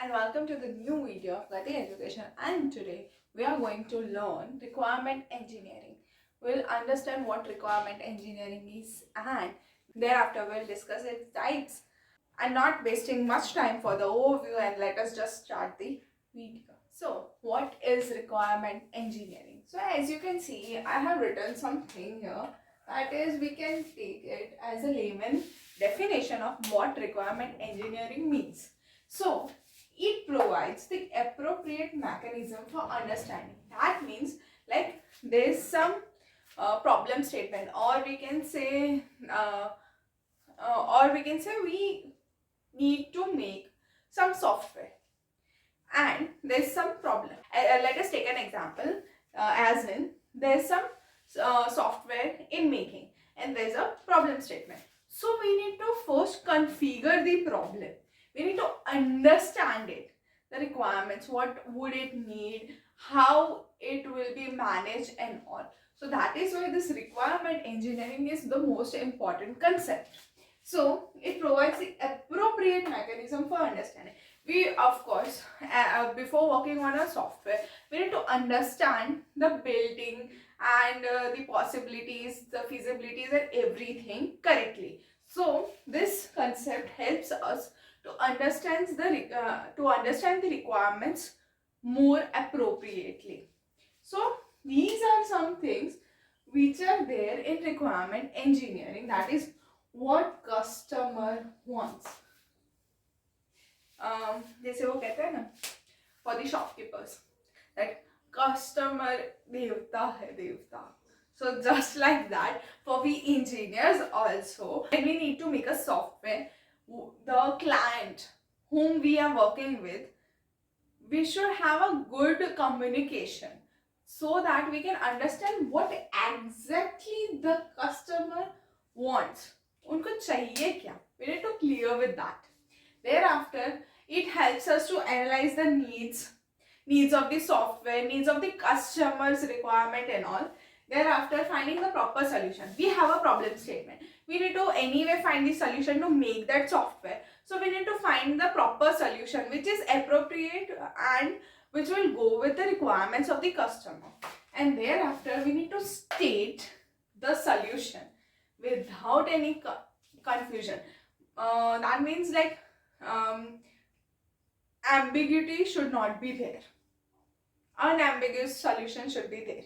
and welcome to the new video of Gati Education, and today we are going to learn requirement engineering. We'll understand what requirement engineering is and thereafter we'll discuss its types, and not wasting much time for the overview, and let us just start the video. So what is requirement engineering? So as you can see, I have written something here, that is, we can take it as a layman definition of what requirement engineering means. So it provides the appropriate mechanism for understanding. That means, like, there's some problem statement, or we can say we need to make some software and there's some problem. Let us take an example, as in there's some software in making and there's a problem statement. So we need to first configure the problem. We need to understand it, the requirements, what would it need, how it will be managed and all. So that is why this requirement engineering is the most important concept. So it provides the appropriate mechanism for understanding. We, of course, before working on a software, we need to understand the building and the possibilities, the feasibilities and everything correctly. So this concept helps us to understand the requirements more appropriately. So these are some things which are there in requirement engineering, that is what customer wants. जैसे वो कहते हैं ना, for the shopkeepers, that customer देवता है देवता. So just like that, for we engineers also, when we need to make a software, the client whom we are working with, we should have a good communication so that we can understand what exactly the customer wants. उनको चाहिए क्या? We need to clear with that. Thereafter, it helps us to analyze the needs of the software, needs of the customer's requirement and all. Thereafter, finding the proper solution. We have a problem statement. We need to anyway find the solution to make that software. So we need to find the proper solution which is appropriate and which will go with the requirements of the customer. And thereafter, we need to state the solution without any confusion. That means, like, ambiguity should not be there. Unambiguous solution should be there.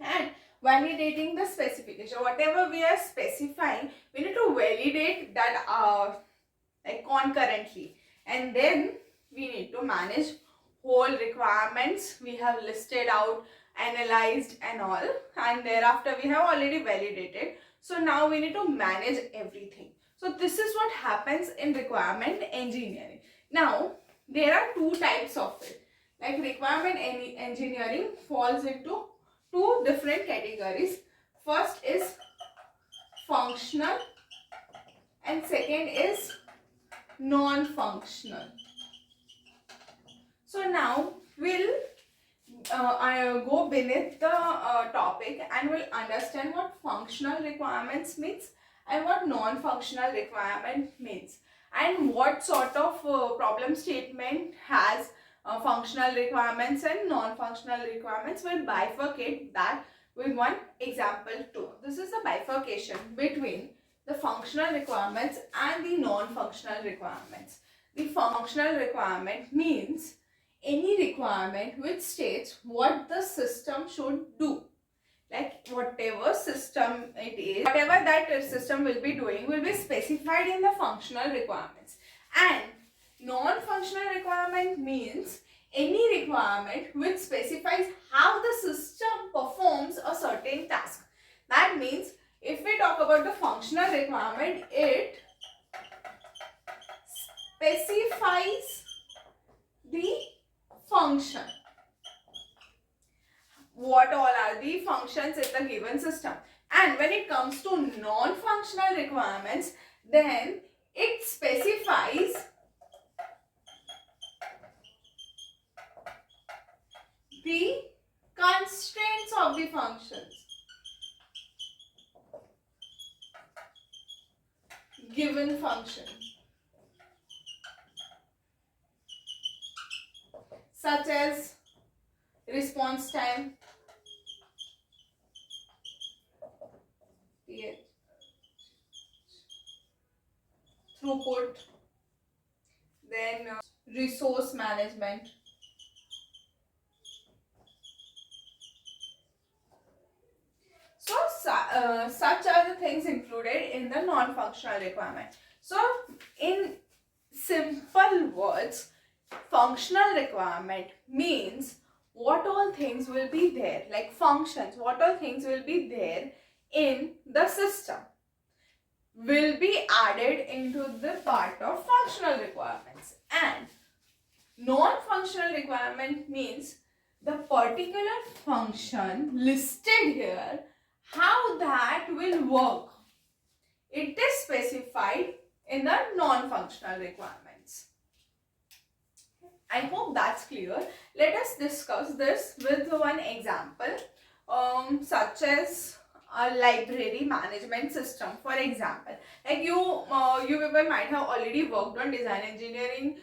And validating the specification, whatever we are specifying, we need to validate that like concurrently, and then we need to manage whole requirements we have listed out, analyzed and all, and thereafter we have already validated. So now we need to manage everything. So this is what happens in requirement engineering. Now there are two types of it. Like, requirement engineering falls into two different categories. First is functional and second is non-functional. So now we'll go beneath the topic and we'll understand what functional requirements means and what non-functional requirement means, and what sort of problem statement has functional requirements and non-functional requirements. We'll bifurcate that with one example too. This is the bifurcation between the functional requirements and the non-functional requirements. The functional requirement means any requirement which states what the system should do. Like, whatever system it is, whatever that system will be doing will be specified in the functional requirements. And non-functional requirement means any requirement which specifies how the system performs a certain task. That means, if we talk about the functional requirement, it specifies the function. What all are the functions in the given system. And when it comes to non-functional requirements, then it specifies the constraints of the functions. Given function. such as response time, throughput, then resource management. So such are the things included in the non-functional requirement. So in simple words, functional requirement means what all things will be there, like functions, what all things will be there in the system will be added into the part of functional requirements. And non-functional requirement means the particular function listed here, how that will work. It is specified in the non-functional requirements. I hope that's clear. Let us discuss this with one example, such as a library management system. For example, like you people might have already worked on design engineering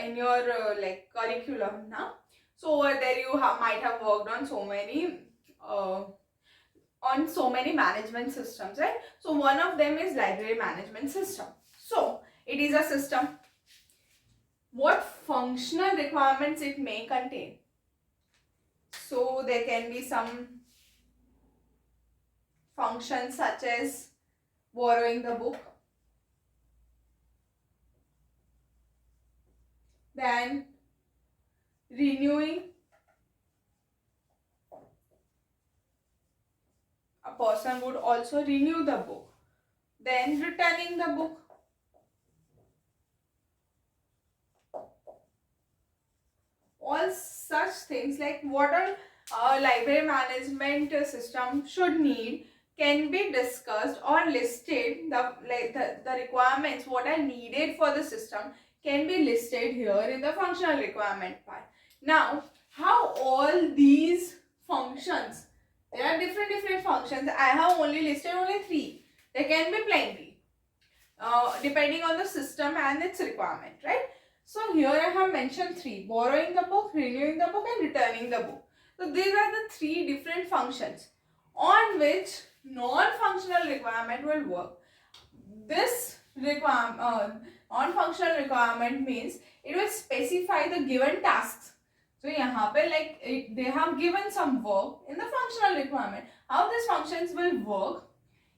in your like curriculum now. So over there you might have worked on so many management systems, right? So one of them is library management system. So it is a system. What functional requirements it may contain? So there can be some functions such as borrowing the book, then renewing, a person would also renew the book, then returning the book. All such things, like what a library management system should need, can be discussed or listed. The requirements what are needed for the system can be listed here in the functional requirement part. Now, how all these functions, there are different functions. I have only listed only 3. There can be plenty depending on the system and its requirement, right? So here I have mentioned 3: borrowing the book, renewing the book, and returning the book. So these are the 3 different functions on which non-functional requirement will work. This non-functional requirement means it will specify the given tasks. So यहाँ पे like they have given some work in the functional requirement. How these functions will work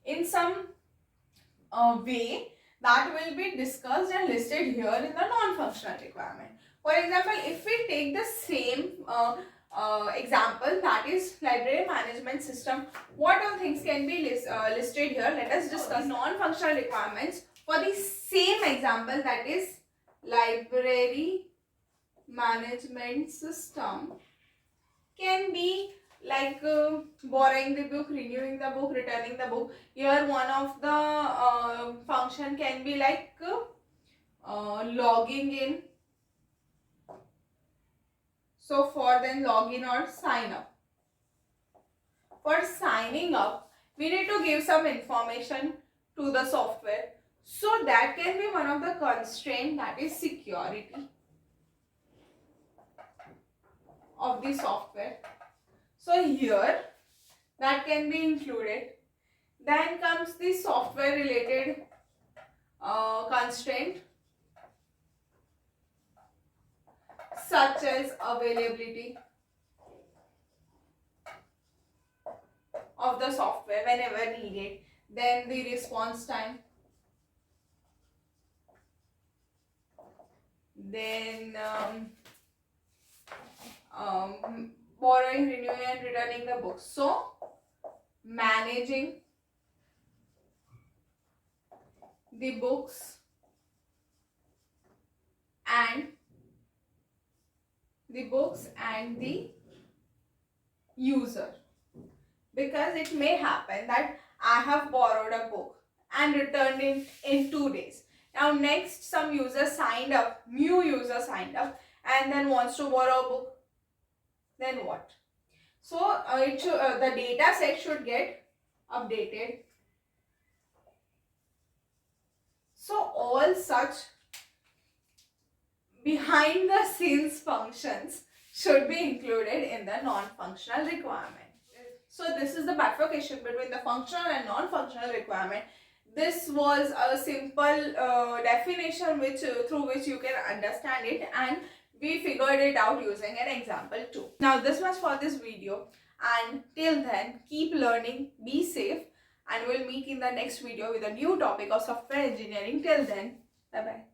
in some way that will be discussed and listed here in the non-functional requirement. For example, if we take the same example, that is library management system, what all things can be listed here? Let us discuss non-functional requirements for the same example, that is library management system. Can be like borrowing the book, renewing the book, returning the book. Here one of the function can be like logging in. So for then login or sign up. For signing up, we need to give some information to the software. So that can be one of the constraint, that is security of the software. So here that can be included. Then comes the software related constraint, such as availability of the software whenever needed. Then the response time. Then borrowing, renewing, and returning the books. So managing the books and the user, because it may happen that I have borrowed a book and returned it in 2 days. Now next some user signed up, new user signed up, and then wants to borrow a book. Then what? So the data set should get updated. So all such behind the scenes functions should be included in the non-functional requirement. So this is the bifurcation between the functional and non-functional requirement. This was a simple definition through which you can understand it, and we figured it out using an example too. Now this was for this video, and till then keep learning, be safe, and we'll meet in the next video with a new topic of software engineering. Till then, bye bye.